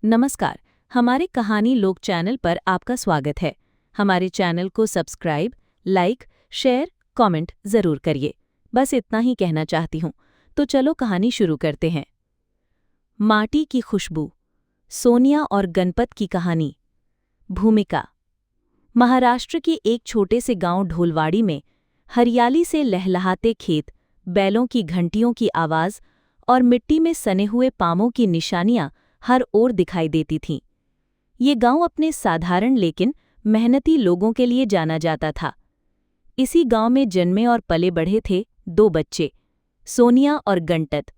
नमस्कार। हमारे कहानी लोक चैनल पर आपका स्वागत है। हमारे चैनल को सब्सक्राइब, लाइक, शेयर, कमेंट ज़रूर करिए। बस इतना ही कहना चाहती हूँ। तो चलो कहानी शुरू करते हैं। माटी की खुशबू, सोनिया और गणपत की कहानी। भूमिका। महाराष्ट्र के एक छोटे से गांव ढोलवाड़ी में हरियाली से लहलहाते खेत, बैलों की घंटियों की आवाज़ और मिट्टी में सने हुए पामों की निशानियां हर ओर दिखाई देती थीं। ये गांव अपने साधारण लेकिन मेहनती लोगों के लिए जाना जाता था। इसी गांव में जन्मे और पले बढ़े थे दो बच्चे, सोनिया और गणपत।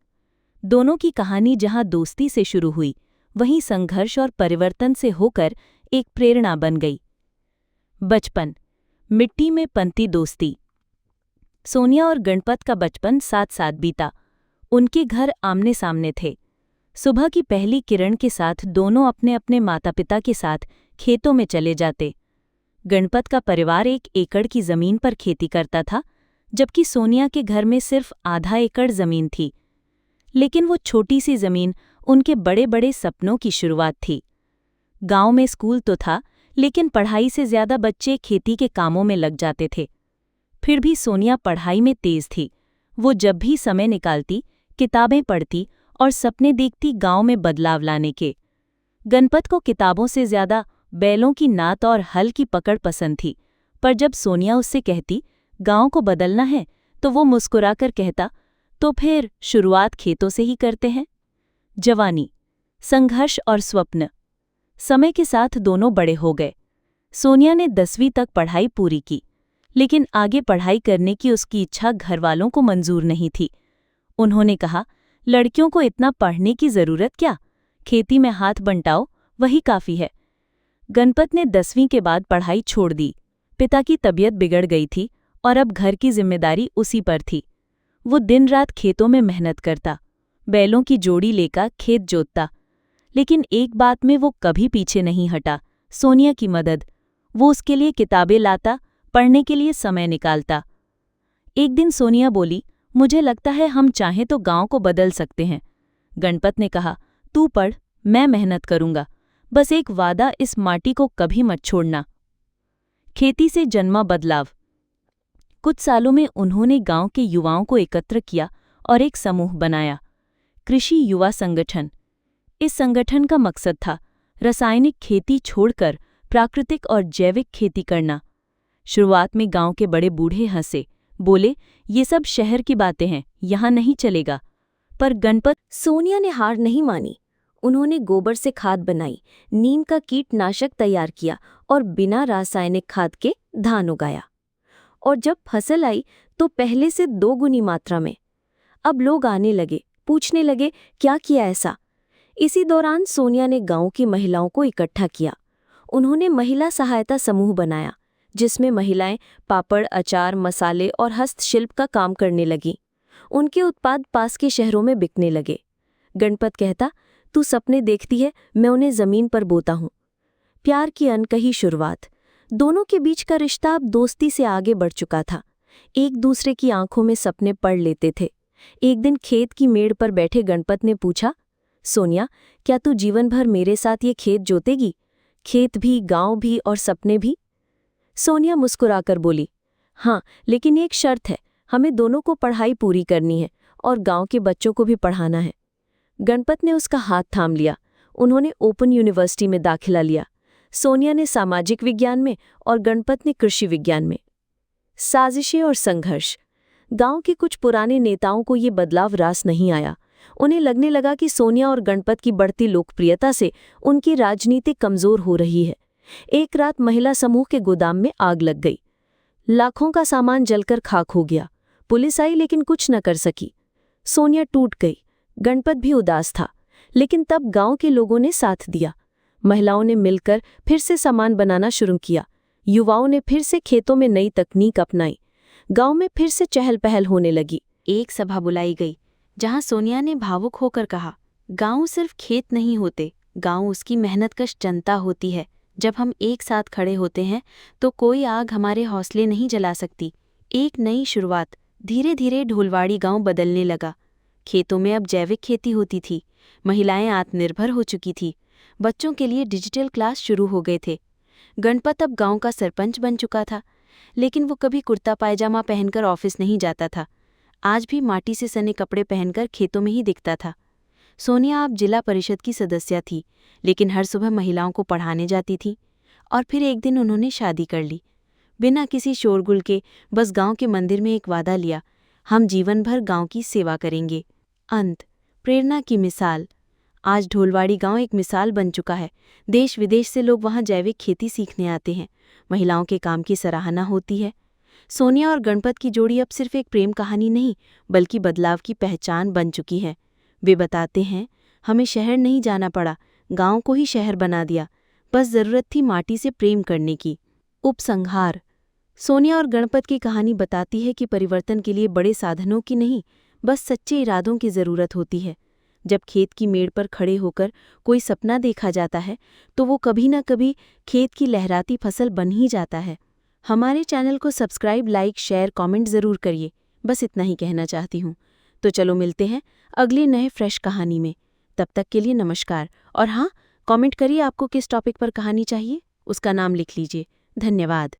दोनों की कहानी जहां दोस्ती से शुरू हुई, वहीं संघर्ष और परिवर्तन से होकर एक प्रेरणा बन गई। बचपन, मिट्टी में पनती दोस्ती। सोनिया और गणपत का बचपन साथ साथ बीता। उनके घर आमने सामने थे। सुबह की पहली किरण के साथ दोनों अपने अपने माता पिता के साथ खेतों में चले जाते। गणपत का परिवार 1 एकड़ की जमीन पर खेती करता था, जबकि सोनिया के घर में सिर्फ आधा एकड़ जमीन थी। लेकिन वो छोटी सी जमीन उनके बड़े बड़े सपनों की शुरुआत थी। गांव में स्कूल तो था, लेकिन पढ़ाई से ज्यादा बच्चे खेती के कामों में लग जाते थे। फिर भी सोनिया पढ़ाई में तेज थी। वो जब भी समय निकालती, किताबें पढ़ती और सपने देखती गांव में बदलाव लाने के। गणपत को किताबों से ज्यादा बैलों की नात और हल की पकड़ पसंद थी, पर जब सोनिया उससे कहती गांव को बदलना है, तो वो मुस्कुराकर कहता, तो फिर शुरुआत खेतों से ही करते हैं। जवानी, संघर्ष और स्वप्न। समय के साथ दोनों बड़े हो गए। सोनिया ने 10वीं तक पढ़ाई पूरी की, लेकिन आगे पढ़ाई करने की उसकी इच्छा घरवालों को मंजूर नहीं थी। उन्होंने कहा, लड़कियों को इतना पढ़ने की जरूरत क्या, खेती में हाथ बंटाओ, वही काफी है। गणपत ने 10वीं के बाद पढ़ाई छोड़ दी। पिता की तबीयत बिगड़ गई थी और अब घर की जिम्मेदारी उसी पर थी। वो दिन रात खेतों में मेहनत करता, बैलों की जोड़ी लेकर खेत जोतता। लेकिन एक बात में वो कभी पीछे नहीं हटा, सोनिया की मदद। वो उसके लिए किताबें लाता, पढ़ने के लिए समय निकालता। एक दिन सोनिया बोली, मुझे लगता है हम चाहें तो गांव को बदल सकते हैं। गणपत ने कहा, तू पढ़, मैं मेहनत करूंगा। बस एक वादा, इस माटी को कभी मत छोड़ना। खेती से जन्मा बदलाव। कुछ सालों में उन्होंने गांव के युवाओं को एकत्र किया और एक समूह बनाया, कृषि युवा संगठन। इस संगठन का मकसद था रासायनिक खेती छोड़कर प्राकृतिक और जैविक खेती करना। शुरुआत में गांव के बड़े बूढ़े हंसे, बोले, ये सब शहर की बातें हैं, यहां नहीं चलेगा। पर गणपत, सोनिया ने हार नहीं मानी। उन्होंने गोबर से खाद बनाई, नीम का कीटनाशक तैयार किया और बिना रासायनिक खाद के धान उगाया। और जब फसल आई तो पहले से 2 गुनी मात्रा में। अब लोग आने लगे, पूछने लगे, क्या किया ऐसा। इसी दौरान सोनिया ने गांव की महिलाओं को इकट्ठा किया। उन्होंने महिला सहायता समूह बनाया, जिसमें महिलाएं पापड़, अचार, मसाले और हस्तशिल्प का काम करने लगीं। उनके उत्पाद पास के शहरों में बिकने लगे। गणपत कहता, तू सपने देखती है, मैं उन्हें जमीन पर बोता हूँ। प्यार की अनकही शुरुआत। दोनों के बीच का रिश्ता अब दोस्ती से आगे बढ़ चुका था। एक दूसरे की आंखों में सपने पढ़ लेते थे। एक दिन खेत की मेड़ पर बैठे गणपत ने पूछा, सोनिया, क्या तू जीवन भर मेरे साथ ये खेत जोतेगी? खेत भी, गांव भी और सपने भी? सोनिया मुस्कुराकर बोली, हाँ, लेकिन एक शर्त है, हमें दोनों को पढ़ाई पूरी करनी है और गांव के बच्चों को भी पढ़ाना है। गणपत ने उसका हाथ थाम लिया। उन्होंने ओपन यूनिवर्सिटी में दाखिला लिया। सोनिया ने सामाजिक विज्ञान में और गणपत ने कृषि विज्ञान में। साजिशें और संघर्ष। गांव के कुछ पुराने नेताओं को ये बदलाव रास नहीं आया। उन्हें लगने लगा कि सोनिया और गणपत की बढ़ती लोकप्रियता से उनकी राजनीति कमजोर हो रही है। एक रात महिला समूह के गोदाम में आग लग गई। लाखों का सामान जलकर खाक हो गया। पुलिस आई लेकिन कुछ न कर सकी। सोनिया टूट गई। गणपत भी उदास था, लेकिन तब गांव के लोगों ने साथ दिया। महिलाओं ने मिलकर फिर से सामान बनाना शुरू किया। युवाओं ने फिर से खेतों में नई तकनीक अपनाई। गांव में फिर से चहल पहल होने लगी। एक सभा बुलाई गई, जहां सोनिया ने भावुक होकर कहा, गांव सिर्फ खेत नहीं होते, गांव उसकी मेहनतकश जनता होती है। जब हम एक साथ खड़े होते हैं तो कोई आग हमारे हौसले नहीं जला सकती। एक नई शुरुआत। धीरे धीरे ढोलवाड़ी गांव बदलने लगा। खेतों में अब जैविक खेती होती थी। महिलाएं आत्मनिर्भर हो चुकी थी। बच्चों के लिए डिजिटल क्लास शुरू हो गए थे। गणपत अब गांव का सरपंच बन चुका था, लेकिन वो कभी कुर्ता पायजामा पहनकर ऑफिस नहीं जाता था। आज भी माटी से सने कपड़े पहनकर खेतों में ही दिखता था। सोनिया अब जिला परिषद की सदस्य थी, लेकिन हर सुबह महिलाओं को पढ़ाने जाती थी। और फिर एक दिन उन्होंने शादी कर ली, बिना किसी शोरगुल के। बस गांव के मंदिर में एक वादा लिया, हम जीवन भर गांव की सेवा करेंगे। अंत। प्रेरणा की मिसाल। आज ढोलवाड़ी गांव एक मिसाल बन चुका है। देश विदेश से लोग वहां जैविक खेती सीखने आते हैं। महिलाओं के काम की सराहना होती है। सोनिया और गणपत की जोड़ी अब सिर्फ एक प्रेम कहानी नहीं, बल्कि बदलाव की पहचान बन चुकी है। वे बताते हैं, हमें शहर नहीं जाना पड़ा, गांव को ही शहर बना दिया। बस जरूरत थी माटी से प्रेम करने की। उपसंहार। सोनिया और गणपत की कहानी बताती है कि परिवर्तन के लिए बड़े साधनों की नहीं, बस सच्चे इरादों की ज़रूरत होती है। जब खेत की मेड़ पर खड़े होकर कोई सपना देखा जाता है, तो वो कभी न कभी खेत की लहराती फसल बन ही जाता है। हमारे चैनल को सब्सक्राइब, लाइक, शेयर, कमेंट ज़रूर करिए। बस इतना ही कहना चाहती हूँ। तो चलो मिलते हैं अगली नए फ्रेश कहानी में। तब तक के लिए नमस्कार। और हाँ, कमेंट करिए आपको किस टॉपिक पर कहानी चाहिए, उसका नाम लिख लीजिए। धन्यवाद।